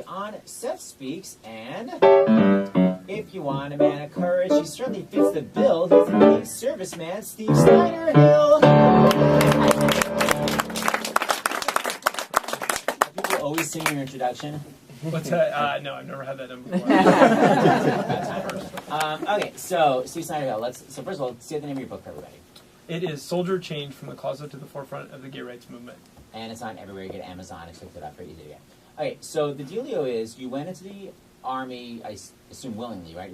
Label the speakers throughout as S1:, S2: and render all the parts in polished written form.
S1: On Seth Speaks, and if you want a man of courage, he certainly fits the bill. He's the leading serviceman, Steve Snyder-Hill. People always sing your introduction.
S2: What's that? No, I've never had that done before.
S1: Okay, so Steve Snyder-Hill. So first of all, say the name of your book for everybody.
S2: It is Soldier Change from the Closet to the Forefront of the Gay Rights Movement.
S1: And it's on everywhere. You get Amazon. It's looked it up. Very easy to get. Okay, so the dealio is you went into the Army, I assume willingly, right?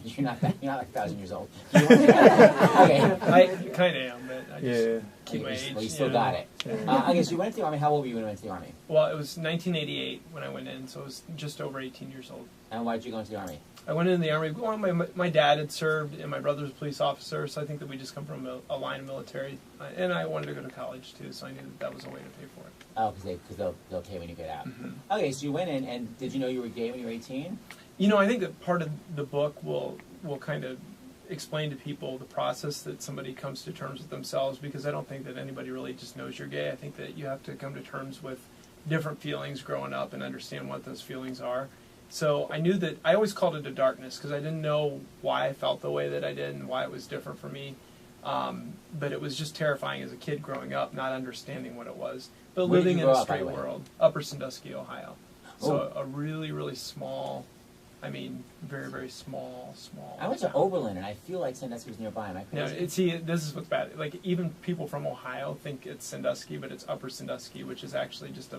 S1: You're not like 1,000 years old. Okay.
S2: I kind of am, but I just keep my age.
S1: Well, you still got it. Okay, so you went into the Army. How old were you when you went into the Army?
S2: Well, it was 1988 when I went in, so I was just over 18 years old.
S1: And why did you go into the Army?
S2: I went into the Army. Well, my dad had served, and my brother was a police officer, so I think that we just come from a line of military. And I wanted to go to college, too, so I knew that was a way to pay for it.
S1: Oh, because they'll pay when you get out. Mm-hmm. Okay, so you went in, and did you know you were gay when you were 18?
S2: You know, I think that part of the book will kind of explain to people the process that somebody comes to terms with themselves, because I don't think that anybody really just knows you're gay. I think that you have to come to terms with different feelings growing up and understand what those feelings are. So I knew that I always called it a darkness because I didn't know why I felt the way that I did and why it was different for me. But it was just terrifying as a kid growing up, not understanding what it was. But living in a straight world, Upper Sandusky, Ohio. So a really, really small, I mean, very, very small.
S1: I went to Oberlin, and I feel like Sandusky was nearby. Am I crazy?
S2: No, see, this is what's bad. Like, even people from Ohio think it's Sandusky, but it's Upper Sandusky, which is actually just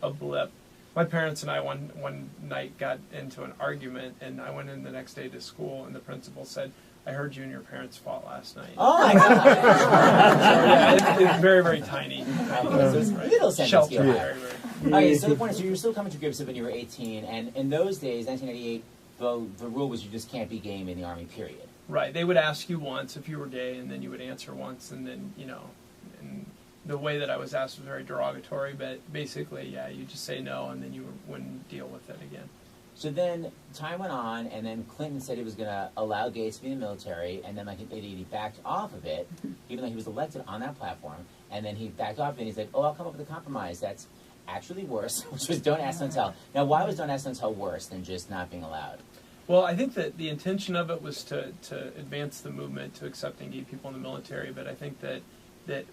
S2: a blip. My parents and I one night got into an argument, and I went in the next day to school, and the principal said, "I heard you and your parents fought last night."
S1: Oh my God!
S2: It's very, very tiny.
S1: So it's little Sandusky,
S2: Shelter.
S1: Ohio. Okay, so the point is, you were still coming to grips with when you were 18, and in those days, 1998, the rule was you just can't be gay in the Army, period.
S2: Right. They would ask you once if you were gay, and then you would answer once, and then, you know, and the way that I was asked was very derogatory, but basically, yeah, you just say no, and then you wouldn't deal with it again.
S1: So then time went on, and then Clinton said he was going to allow gays to be in the military, and then like in 1980 he backed off of it, even though he was elected on that platform, and then he backed off, and he said, "Oh, I'll come up with a compromise that's actually worse," which was Don't Ask, Don't Tell. Now, why was Don't Ask, Don't Tell worse than just not being allowed?
S2: Well, I think that the intention of it was to advance the movement to accepting gay people in the military, but I think that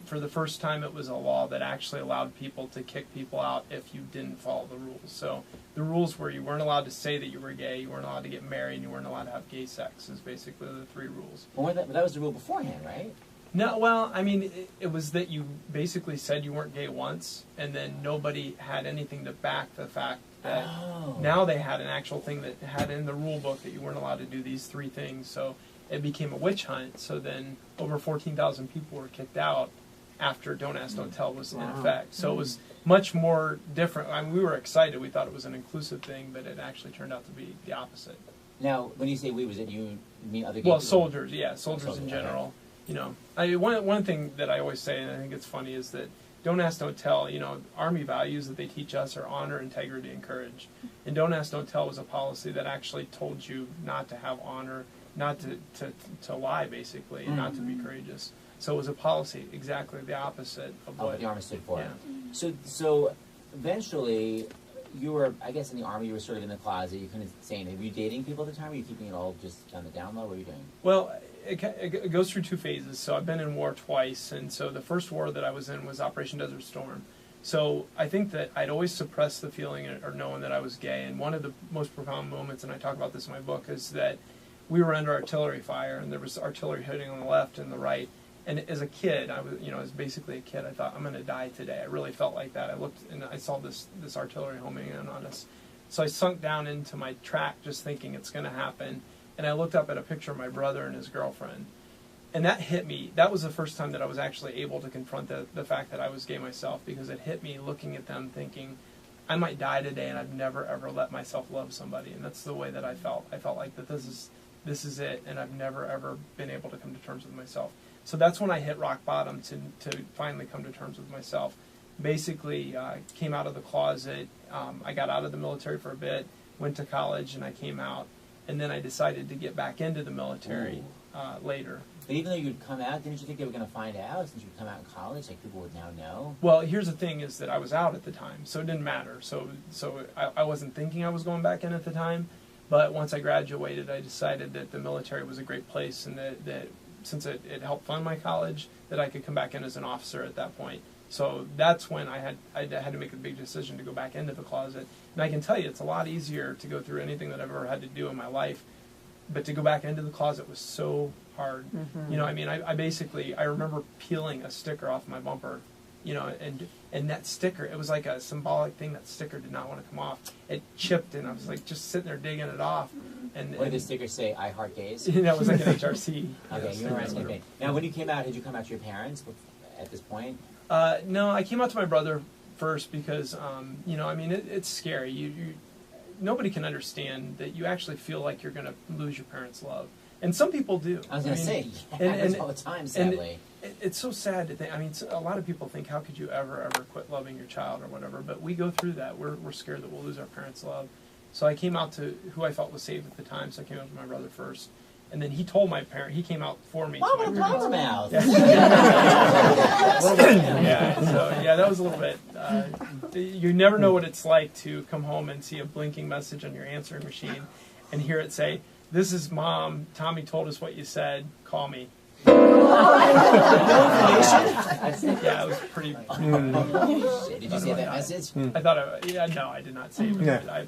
S2: for the first time it was a law that actually allowed people to kick people out if you didn't follow the rules. So the rules were you weren't allowed to say that you were gay, you weren't allowed to get married, and you weren't allowed to have gay sex is basically the three rules.
S1: Well, that was the rule beforehand, right?
S2: No, well, I mean, it was that you basically said you weren't gay once, and then nobody had anything to back the fact that now they had an actual thing that had in the rule book that you weren't allowed to do these three things. So it became a witch hunt. So then over 14,000 people were kicked out after Don't Ask, Don't Tell was in effect. So it was much more different. I mean, we were excited. We thought it was an inclusive thing, but it actually turned out to be the opposite.
S1: Now, when you say we, was it you mean other gay
S2: Well,
S1: people?
S2: soldiers, yeah, soldiers in general. Okay. You know, one thing that I always say, and I think it's funny, is that Don't Ask, Don't Tell, you know, Army values that they teach us are honor, integrity, and courage. And Don't Ask, Don't Tell was a policy that actually told you not to have honor, not to lie, basically, and not to be courageous. So it was a policy exactly the opposite of what
S1: the Army stood for.
S2: Yeah.
S1: So eventually, you were, I guess, in the Army. You were sort of in the closet. You couldn't say anything. Were you dating people at the time? Were you keeping it all just on the down low? What were you doing?
S2: Well, it goes through two phases. So I've been in war twice, and so the first war that I was in was Operation Desert Storm. So I think that I'd always suppressed the feeling or knowing that I was gay. And one of the most profound moments, and I talk about this in my book, is that we were under artillery fire, and there was artillery hitting on the left and the right. And as a kid, I was basically a kid. I thought, I'm going to die today. I really felt like that. I looked and I saw this artillery homing in on us. So I sunk down into my track just thinking it's going to happen. And I looked up at a picture of my brother and his girlfriend. And that hit me. That was the first time that I was actually able to confront the fact that I was gay myself, because it hit me looking at them thinking, I might die today and I've never ever let myself love somebody. And that's the way that I felt. I felt like that this is it, and I've never ever been able to come to terms with myself. So that's when I hit rock bottom to finally come to terms with myself. Basically, came out of the closet. I got out of the military for a bit, went to college, and I came out. And then I decided to get back into the military later.
S1: But even though you'd come out, didn't you think they were going to find out since you'd come out in college? Like, people would now know?
S2: Well, here's the thing is that I was out at the time, so it didn't matter. So I wasn't thinking I was going back in at the time, but once I graduated, I decided that the military was a great place, and that since it helped fund my college, that I could come back in as an officer at that point. So that's when I had to make a big decision to go back into the closet. And I can tell you, it's a lot easier to go through anything that I've ever had to do in my life, but to go back into the closet was so hard.
S3: Mm-hmm.
S2: You know, I mean, I remember peeling a sticker off my bumper, you know, and that sticker, it was like a symbolic thing. That sticker did not want to come off. It chipped, and I was like just sitting there digging it off. And
S1: what did the sticker say? I heart gays?
S2: You know, it was like an HRC.
S1: Okay, you were asking. Now, when you came out, did you come out to your parents at this point?
S2: No, I came out to my brother first because, you know, I mean, it's scary. Nobody can understand that you actually feel like you're going to lose your parents' love. And some people do.
S1: I was going to say, it happens all the time, sadly.
S2: It's so sad to think. I mean, a lot of people think, how could you ever quit loving your child or whatever? But we go through that. We're scared that we'll lose our parents' love. So I came out to who I felt was safe at the time, so I came out to my brother first. And then he told my parent, he came out for me.
S1: Mom, with a blabbermouth.
S2: Yeah, that was a little bit. You never know what it's like to come home and see a blinking message on your answering machine and hear it say, "This is Mom. Tommy told us what you said. Call me." Yeah, it was pretty.
S1: Did you see that message?
S2: I thought, no, I did not say it.
S3: Yeah.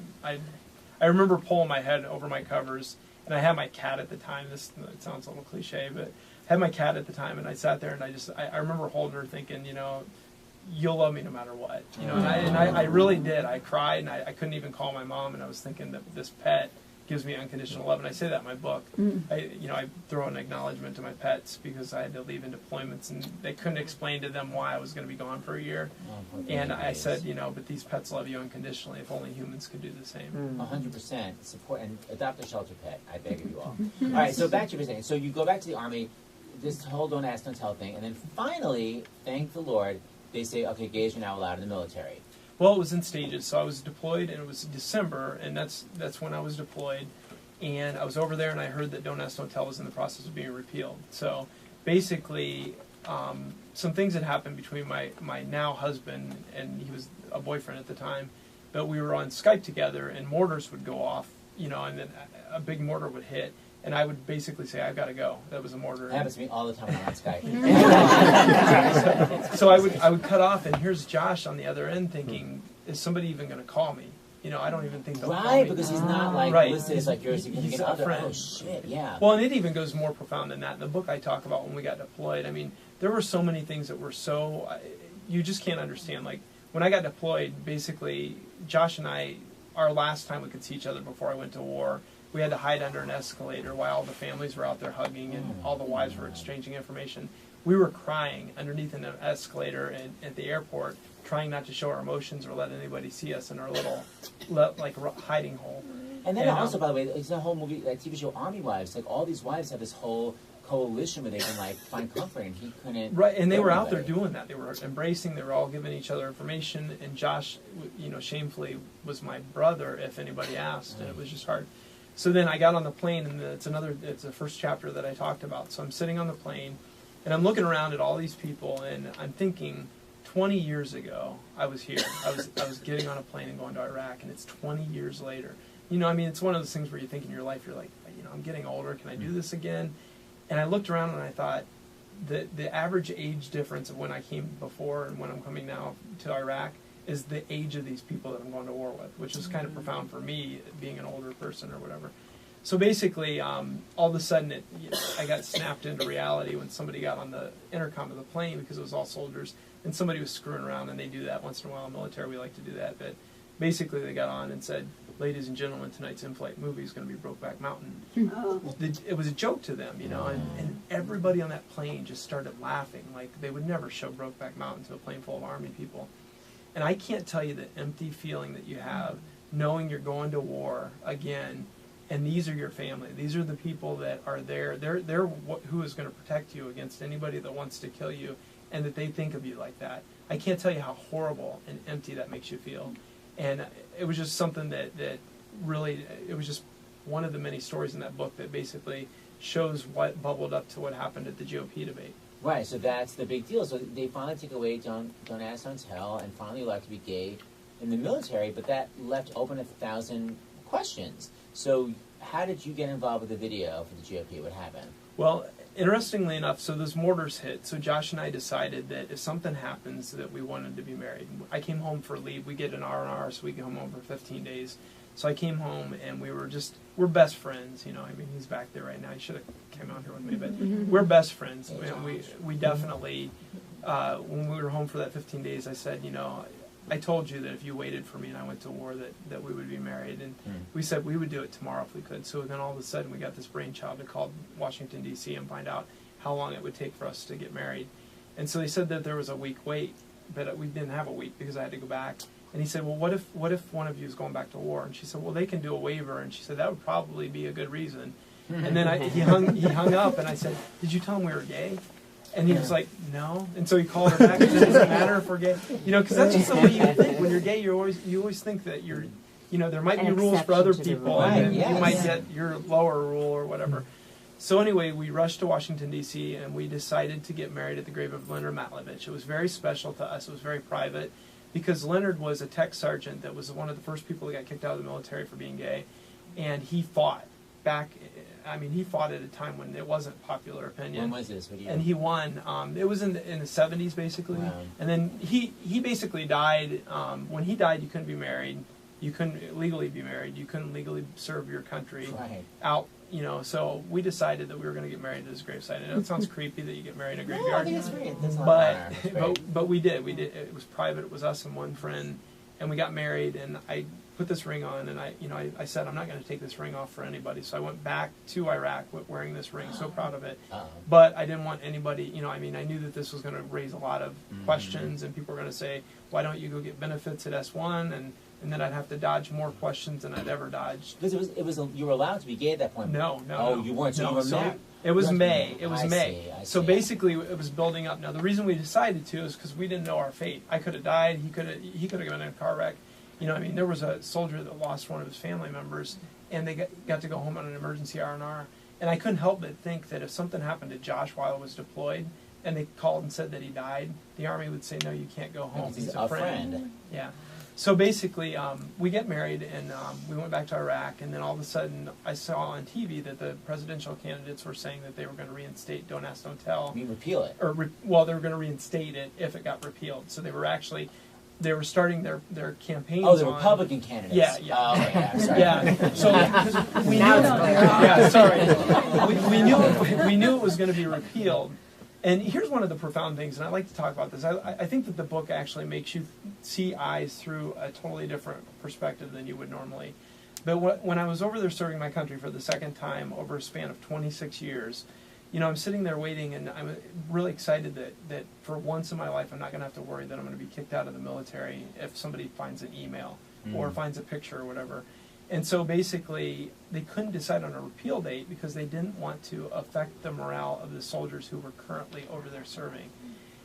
S2: I remember pulling my head over my covers, and I had my cat at the time. It sounds a little cliche, but I had my cat at the time, and I sat there, and I remember holding her, thinking, you know, you'll love me no matter what. You know, and I really did. I cried, and I couldn't even call my mom, and I was thinking that this pet gives me unconditional love, and I say that in my book. I throw an acknowledgement to my pets because I had to leave in deployments, and they couldn't explain to them why I was going to be gone for a year. And I said, you know, but these pets love you unconditionally. If only humans could do the same.
S1: 100% support and adopt a shelter pet. I beg of you all. All right, so back to your presenting. So you go back to the Army, this whole don't ask, don't tell thing, and then finally, thank the Lord, they say, okay, gays are now allowed in the military.
S2: Well, it was in stages. So I was deployed, and it was December, and that's when I was deployed. And I was over there, and I heard that Don't Ask, Don't Tell was in the process of being repealed. So basically, some things had happened between my now husband, and he was a boyfriend at the time, but we were on Skype together, and mortars would go off, you know, and then a big mortar would hit. And I would basically say, I've got to go. That was a mortar.
S1: It happens to me all the time when I'm on Skype.
S2: So I would cut off, and here's Josh on the other end thinking, is somebody even going to call me? You know, I don't even think they'll call me.
S1: Right, because he's not like listed as like your significant other.
S2: Friend.
S1: Oh, shit, yeah.
S2: Well, and it even goes more profound than that. In the book I talk about when we got deployed, I mean, there were so many things that were so, you just can't understand. Like, when I got deployed, basically, Josh and I, our last time we could see each other before I went to war, we had to hide under an escalator while all the families were out there hugging and all the wives were exchanging information. We were crying underneath an escalator at the airport, trying not to show our emotions or let anybody see us in our little hiding hole.
S1: And then also, by the way, it's a whole movie, that TV show Army Wives. Like, all these wives have this whole coalition where they can like find comfort, and he couldn't.
S2: Right, and they were out there doing that. They were embracing. They were all giving each other information. And Josh, you know, shamefully was my brother if anybody asked, and it was just hard. So then I got on the plane, and it's the first chapter that I talked about. So I'm sitting on the plane, and I'm looking around at all these people, and I'm thinking, 20 years ago, I was here. I was getting on a plane and going to Iraq, and it's 20 years later. You know, I mean, it's one of those things where you think in your life, you're like, you know, I'm getting older. Can I do this again? And I looked around, and I thought, the average age difference of when I came before and when I'm coming now to Iraq is the age of these people that I'm going to war with, which is kind of profound for me, being an older person or whatever. So basically, all of a sudden, I got snapped into reality when somebody got on the intercom of the plane, because it was all soldiers, and somebody was screwing around, and they do that once in a while in the military. We like to do that. But basically, they got on and said, "Ladies and gentlemen, tonight's in-flight movie is going to be Brokeback Mountain." It was a joke to them, you know, and everybody on that plane just started laughing. Like, they would never show Brokeback Mountain to a plane full of Army people. And I can't tell you the empty feeling that you have knowing you're going to war again, and these are your family. These are the people that are there. They're who is going to protect you against anybody that wants to kill you, and that they think of you like that. I can't tell you how horrible and empty that makes you feel. And it was just something that really, it was just one of the many stories in that book that basically shows what bubbled up to what happened at the GOP debate.
S1: Right, so that's the big deal. So they finally took away don't ask, don't tell, and finally allowed to be gay in the military, but that left open 1,000 questions. So how did you get involved with the video for the GOP? What happened?
S2: Well, interestingly enough, so those mortars hit. So Josh and I decided that if something happens, that we wanted to be married. I came home for leave. We get an R&R, so we come home for 15 days. So I came home, and we're best friends. You know, I mean, he's back there right now. He should have came out here with me, but we're best friends. And we definitely, when we were home for that 15 days, I said, you know, I told you that if you waited for me and I went to war, that we would be married. And we said we would do it tomorrow if we could. So then all of a sudden we got this brainchild to call Washington, D.C. and find out how long it would take for us to get married. And so they said that there was a week wait, but we didn't have a week because I had to go back. And he said, well, what if one of you is going back to war? And she said, well, they can do a waiver. And she said, that would probably be a good reason. And then he hung up, and I said, did you tell him we were gay? And he was like, no. And so he called her back and said, does it matter if we're gay? You know, because that's just the way you think. When you're gay, you always think that you're, you know, there might be rules for other people, and then you might get your lower rule or whatever. So anyway, we rushed to Washington, D.C., and we decided to get married at the grave of Leonard Matlovich. It was very special to us. It was very private, because Leonard was a tech sergeant that was one of the first people that got kicked out of the military for being gay, and he fought back. I mean, he fought at a time when it wasn't popular opinion.
S1: When was this video?
S2: And he won. It was in the 70s, basically. Wow. And then he basically died. When he died, you couldn't be married. You couldn't legally be married. You couldn't legally serve your country out. You know, so we decided that we were going to get married at his gravesite. I know it sounds creepy that you get married in a graveyard.
S1: No, I think it's great. That's not
S2: but we did. It was private. It was us and one friend, and we got married. And I put this ring on, and I said I'm not going to take this ring off for anybody. So I went back to Iraq wearing this ring, so proud of it. But I didn't want anybody. You know, I mean, I knew that this was going to raise a lot of questions, and people were going to say, "Why don't you go get benefits at S1?" And then I'd have to dodge more questions than I'd ever dodged.
S1: Because you were allowed to be gay at that point.
S2: No.
S1: Oh, you weren't. So you were married.
S2: It was May. It was May.
S1: I see.
S2: So basically, it was building up. Now, the reason we decided to is because we didn't know our fate. I could have died. He could have been in a car wreck. You know, I mean, there was a soldier that lost one of his family members, and they got to go home on an emergency R&R. And I couldn't help but think that if something happened to Josh while I was deployed, and they called and said that he died, the Army would say, no, you can't go home.
S1: He's a friend.
S2: Yeah. So basically, we get married, and we went back to Iraq, and then all of a sudden, I saw on TV that the presidential candidates were saying that they were going to reinstate Don't Ask, Don't Tell.
S1: You mean repeal it?
S2: Or they were going to reinstate it if it got repealed. So they were starting their campaigns.
S1: Oh, the Republican candidates.
S2: Yeah.
S1: Oh, yeah. Sorry.
S2: Yeah. So we knew. Yeah, sorry. We knew it was going to be repealed. And here's one of the profound things, and I like to talk about this. I think that the book actually makes you see eyes through a totally different perspective than you would normally. But when I was over there serving my country for the second time over a span of 26 years, you know, I'm sitting there waiting, and I'm really excited that for once in my life I'm not going to have to worry that I'm going to be kicked out of the military if somebody finds an email or finds a picture or whatever. And so basically, they couldn't decide on a repeal date because they didn't want to affect the morale of the soldiers who were currently over there serving.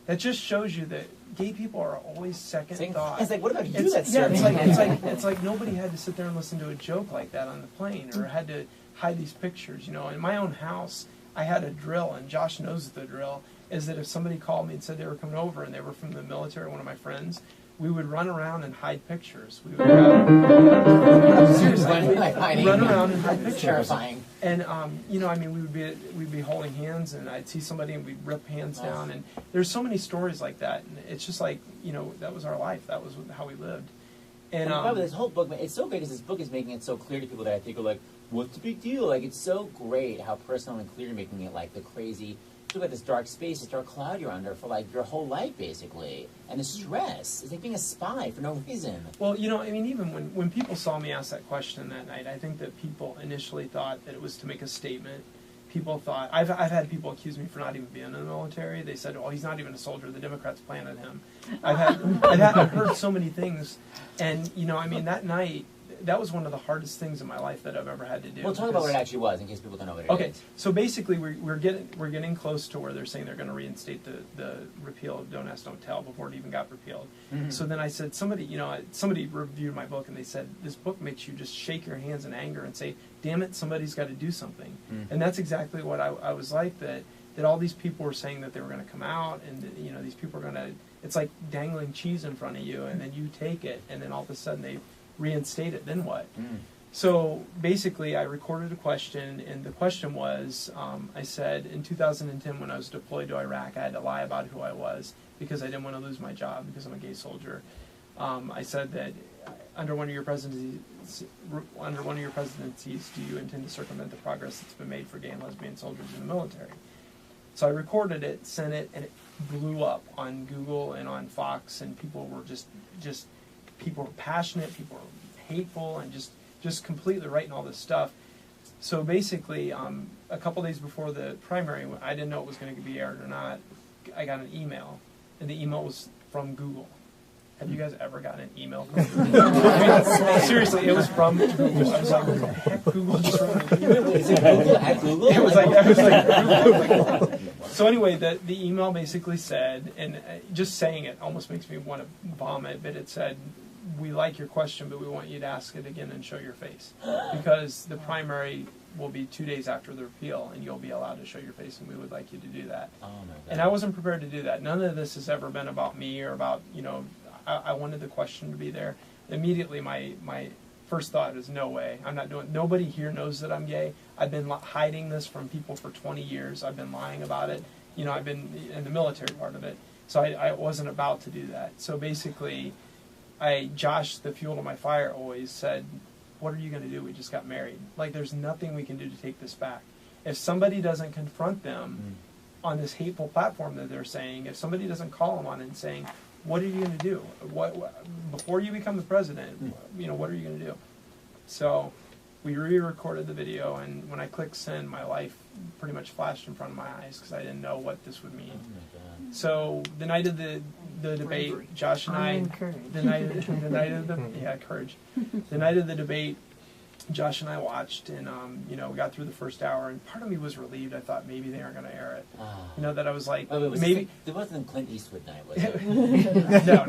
S2: That just shows you that gay people are always second thought.
S1: It's like, what about you that's serving?
S2: It's like nobody had to sit there and listen to a joke like that on the plane, or had to hide these pictures. You know, in my own house, I had a drill, and Josh knows the drill, is that if somebody called me and said they were coming over and they were from the military, one of my friends, we would run around and hide pictures. We would seriously run around and hide pictures.
S1: Terrifying.
S2: And you know, I mean, we'd be holding hands, and I'd see somebody and we'd rip hands down. And there's so many stories like that. And it's just like, you know, that was our life. That was how we lived. And
S1: probably this whole book, it's so great because this book is making it so clear to people that I think are like, what's the big deal? Like, it's so great how personal and clear you're making it, like the crazy. Talk about this dark space, this dark cloud you're under for like your whole life, basically, and the stress. It's like being a spy for no reason.
S2: Well, you know, I mean, even when people saw me ask that question that night, I think that people initially thought that it was to make a statement. People thought I've had people accuse me for not even being in the military. They said, "Oh, he's not even a soldier. The Democrats planted him." I've heard so many things, and you know, I mean, that night that was one of the hardest things in my life that I've ever had to do.
S1: Well, talk about what it actually was, in case people don't know what it is.
S2: Okay, so basically we're getting close to where they're saying they're going to reinstate the repeal of Don't Ask, Don't Tell before it even got repealed.
S1: Mm-hmm.
S2: So then I said, somebody reviewed my book and they said, this book makes you just shake your hands in anger and say, damn it, somebody's got to do something. Mm-hmm. And that's exactly what I was like, that all these people were saying that they were going to come out, and these people are going to, it's like dangling cheese in front of you, and then you take it, and then all of a sudden they reinstate it, then what? Mm. So basically I recorded a question, and the question was, I said, in 2010 when I was deployed to Iraq, I had to lie about who I was because I didn't want to lose my job because I'm a gay soldier. I said that under one of your presidencies, do you intend to circumvent the progress that's been made for gay and lesbian soldiers in the military? So I recorded it, sent it, and it blew up on Google and on Fox, and people were just people were passionate, people were hateful, and just completely writing all this stuff. So basically, a couple days before the primary, I didn't know it was going to be aired or not. I got an email, and the email was from Google. Have you guys ever gotten an email from Google? I mean, seriously, it was from Google. I was like, what the heck? Google just wrote an email.
S1: Is it Google at Google?
S2: It was like Google. So anyway, the email basically said, and just saying it almost makes me want to vomit, but it said, we like your question, but we want you to ask it again and show your face. Because the primary will be 2 days after the repeal, and you'll be allowed to show your face, and we would like you to do that.
S1: Oh my God.
S2: And I wasn't prepared to do that. None of this has ever been about me or about, I wanted the question to be there. Immediately, my first thought is, no way. I'm not doing. Nobody here knows that I'm gay. I've been hiding this from people for 20 years. I've been lying about it. I've been in the military part of it. So I wasn't about to do that. So basically, Josh, the fuel to my fire, always said, what are you going to do? We just got married. Like, there's nothing we can do to take this back. If somebody doesn't confront them on this hateful platform that they're saying, if somebody doesn't call them on it and saying, what are you going to do? What before you become the president, what are you going to do? So we re-recorded the video, and when I clicked send, my life pretty much flashed in front of my eyes because I didn't know what this would mean.
S1: Oh my God.
S2: So the night of the debate, Josh and I, the night of the courage. The night of the debate, Josh and I watched, and we got through the first hour, and part of me was relieved. I thought maybe they aren't going to air it. That I was like, maybe
S1: there wasn't Clint Eastwood night, was it?
S2: No.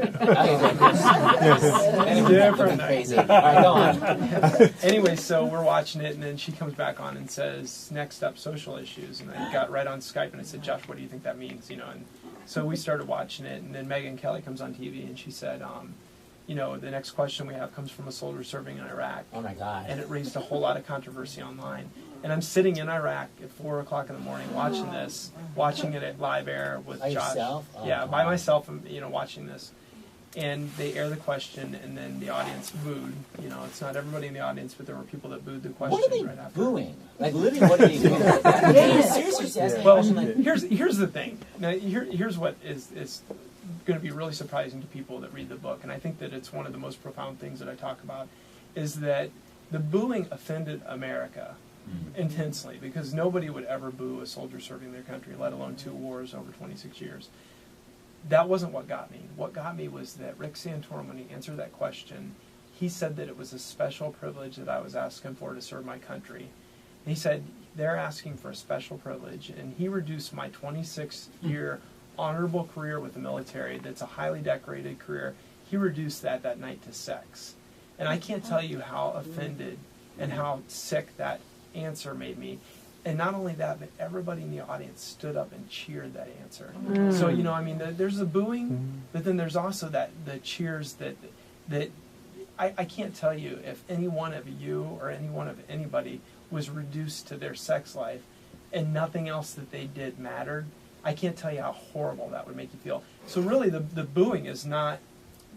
S2: Different night.
S1: Crazy. All right, go on.
S2: Anyway, so we're watching it, and then she comes back on and says, "Next up, social issues." And I got right on Skype, and I said, "Josh, what do you think that means?" And so we started watching it, and then Megyn Kelly comes on TV, and she said, the next question we have comes from a soldier serving in Iraq.
S1: Oh my God.
S2: And it raised a whole lot of controversy online. And I'm sitting in Iraq at 4 o'clock in the morning watching it at live air with
S1: by
S2: Josh.
S1: Yourself? Oh,
S2: yeah,
S1: God.
S2: by myself, watching this. And they air the question, and then the audience booed. It's not everybody in the audience, but there were people that booed the question
S1: What are they
S2: right after.
S1: booing? Like, literally, what are they doing? Seriously, asking
S2: Well,
S1: a question like,
S2: here's the thing. Now, here's what is going to be really surprising to people that read the book, and I think that it's one of the most profound things that I talk about, is that the booing offended America intensely, because nobody would ever boo a soldier serving their country, let alone 2 wars over 26 years. That wasn't what got me. What got me was that Rick Santorum, when he answered that question, he said that it was a special privilege that I was asking for to serve my country. And he said, they're asking for a special privilege, and he reduced my 26-year honorable career with the military, that's a highly decorated career, he reduced that night to sex. And I can't tell you how offended and how sick that answer made me. And not only that, but everybody in the audience stood up and cheered that answer. So, there's the booing, but then there's also the cheers that I can't tell you if any one of you or any one of anybody was reduced to their sex life and nothing else that they did mattered. I can't tell you how horrible that would make you feel. So really, the booing is not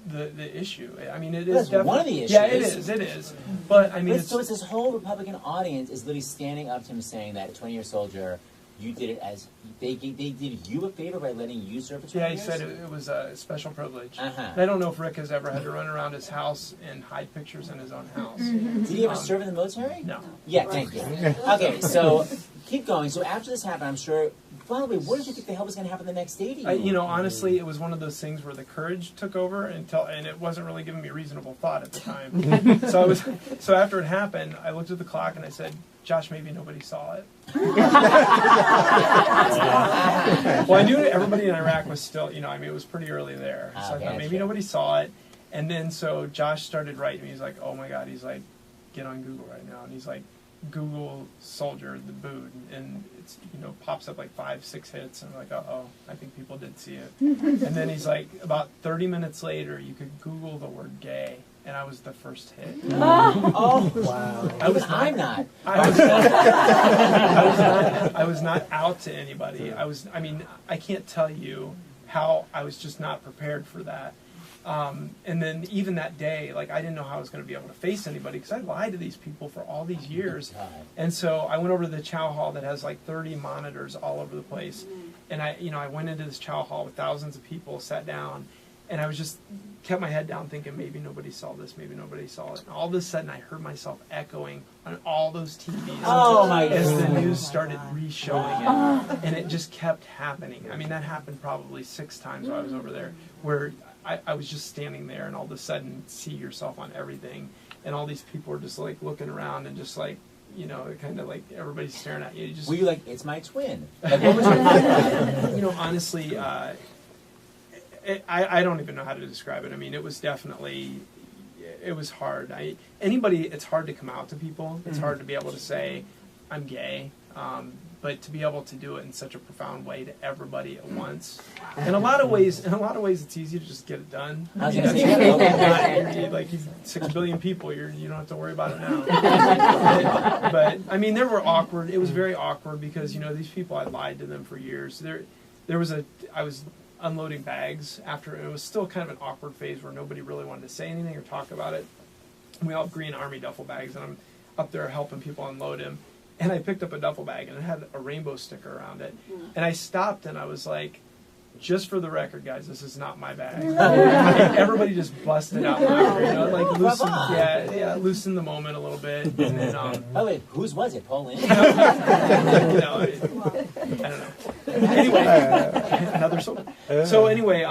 S2: the issue. I mean, it is definitely
S1: one of the issues.
S2: Yeah, it is. But I mean,
S1: so it's this whole Republican audience is literally standing up to him, saying that 20-year soldier, you did it as they did you a favor by letting you serve for 20 years.
S2: Yeah, he said it was a special privilege.
S1: Uh-huh.
S2: I don't know if Rick has ever had to run around his house and hide pictures in his own house.
S1: Did he ever serve in the military?
S2: No.
S1: Yeah, thank you. Okay, so keep going. So after this happened, I'm sure By the way, what did you think the hell was going to happen the next day to you?
S2: Honestly, it was one of those things where the courage took over and it wasn't really giving me reasonable thought at the time. So after it happened, I looked at the clock and I said, Josh, maybe nobody saw it. Well, I knew everybody in Iraq was still, it was pretty early there. So I thought maybe nobody saw it. And then so Josh started writing me. He's like, oh my God. He's like, get on Google right now. And he's like, Google soldier the boot, and it's pops up like 5-6 hits, and I'm like, I think people did see it. And then he's like, about 30 minutes later, you could Google the word gay, and I was the first hit.
S1: Oh wow! I
S2: was not out to anybody. I can't tell you how I was just not prepared for that. And then even that day, like, I didn't know how I was going to be able to face anybody because I lied to these people for all these years. And so I went over to the chow hall that has like 30 monitors all over the place. And I went into this chow hall with thousands of people, sat down, and I was just kept my head down thinking maybe nobody saw this, maybe nobody saw it. And all of a sudden I heard myself echoing on all those TVs as the news started re-showing it. And it just kept happening. I mean, that happened probably 6 times while I was over there, where I was just standing there, and all of a sudden see yourself on everything, and all these people are just like looking around and just like, kind of like everybody's staring at you.
S1: Were you like, it's my twin? Like, what was your
S2: honestly, I don't even know how to describe it. I mean, it was definitely, it was hard. It's hard to come out to people. It's hard to be able to say, I'm gay. But to be able to do it in such a profound way to everybody at once, in a lot of ways, it's easy to just get it done. Like 6 billion people, you don't have to worry about it now. But I mean, it was very awkward because these people, I lied to them for years. I was unloading bags after it was still kind of an awkward phase where nobody really wanted to say anything or talk about it. We all have green Army duffel bags, and I'm up there helping people unload them. And I picked up a duffel bag, and it had a rainbow sticker around it. And I stopped, and I was like, just for the record, guys, this is not my bag. And everybody just busted out laughing, loosen the moment a little bit. And then,
S1: oh, wait, whose was it? Pauline?
S2: I don't know. Anyway, another soul. So anyway,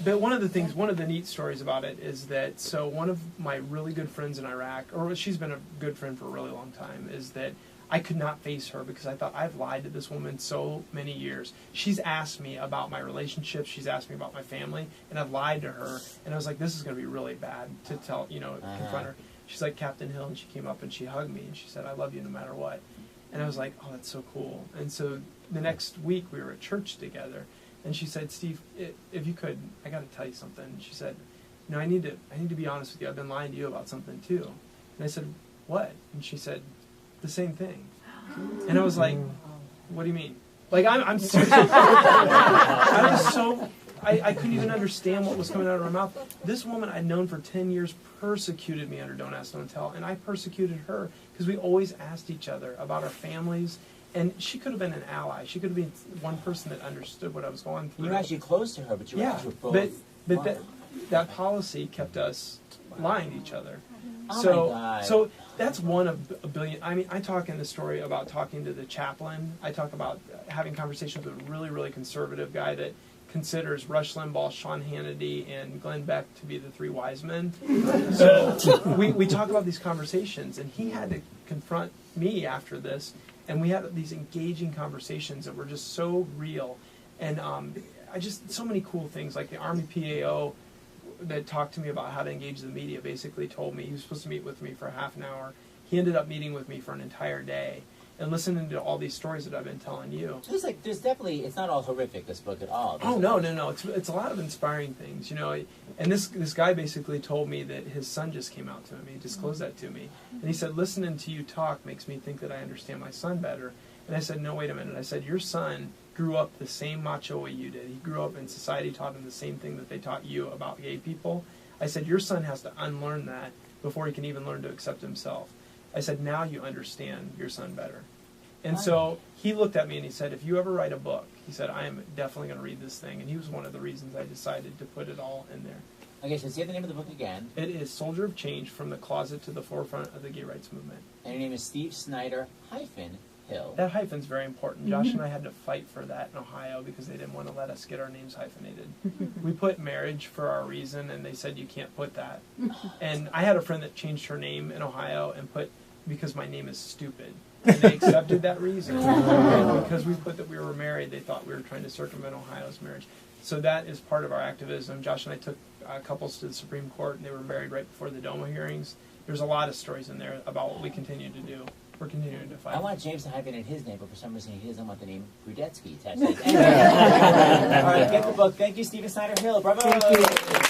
S2: but one of the neat stories about it is that, so one of my really good friends in Iraq, or she's been a good friend for a really long time, is that I could not face her because I thought, I've lied to this woman so many years. She's asked me about my relationships. She's asked me about my family, and I've lied to her. And I was like, this is going to be really bad to tell, confront her. She's like Captain Hill, and she came up and she hugged me, and she said, I love you no matter what. And I was like, oh, that's so cool. And so the next week we were at church together, and she said, Steve, if you could, I got to tell you something. And she said, I need to be honest with you. I've been lying to you about something too. And I said, what? And she said, the same thing. And I was like, what do you mean? Like, I'm serious. I was so, I couldn't even understand what was coming out of her mouth. This woman I'd known for 10 years persecuted me under Don't Ask, Don't Tell, and I persecuted her because we always asked each other about our families, and she could have been an ally. She could have been one person that understood what I was going through.
S1: You were actually close to her, but you were actually both.
S2: But that policy kept us lying to each other.
S1: Oh my God.
S2: So that's one of a billion. I mean, I talk in the story about talking to the chaplain. I talk about having conversations with a really, really conservative guy that considers Rush Limbaugh, Sean Hannity, and Glenn Beck to be the 3 wise men. So we talk about these conversations, and he had to confront me after this, and we had these engaging conversations that were just so real. And so many cool things, like the Army PAO that talked to me about how to engage the media basically told me he was supposed to meet with me for half an hour. He ended up meeting with me for an entire day and listening to all these stories that I've been telling you.
S1: There's definitely, it's not all horrific, this book at all.
S2: No. It's a lot of inspiring things, And this guy basically told me that his son just came out to him. He disclosed that to me. And he said, listening to you talk makes me think that I understand my son better. And I said, no, wait a minute. I said, your son grew up the same macho way you did. He grew up in society, taught him the same thing that they taught you about gay people. I said, your son has to unlearn that before he can even learn to accept himself. I said, now you understand your son better. And so he looked at me and he said, if you ever write a book, he said, I am definitely going to read this thing. And he was one of the reasons I decided to put it all in there.
S1: Okay, so say the name of the book again.
S2: It is Soldier of Change, From the Closet to the Forefront of the Gay Rights Movement.
S1: And your name is Steve Snyder hyphen Hill.
S2: That hyphen's very important. Josh and I had to fight for that in Ohio because they didn't want to let us get our names hyphenated. We put marriage for our reason, and they said you can't put that. And I had a friend that changed her name in Ohio and put, because my name is stupid. And they accepted that reason. And because we put that we were married, they thought we were trying to circumvent Ohio's marriage. So that is part of our activism. Josh and I took couples to the Supreme Court, and they were married right before the DOMA hearings. There's a lot of stories in there about what we continue to do. We're continuing to fight.
S1: I want James to hyphenate his name, but for some reason he doesn't want the name Rudetsky attached to it. Anyway. All right, get the book. Thank you, Stephen Snyder-Hill. Bravo!
S3: Thank you.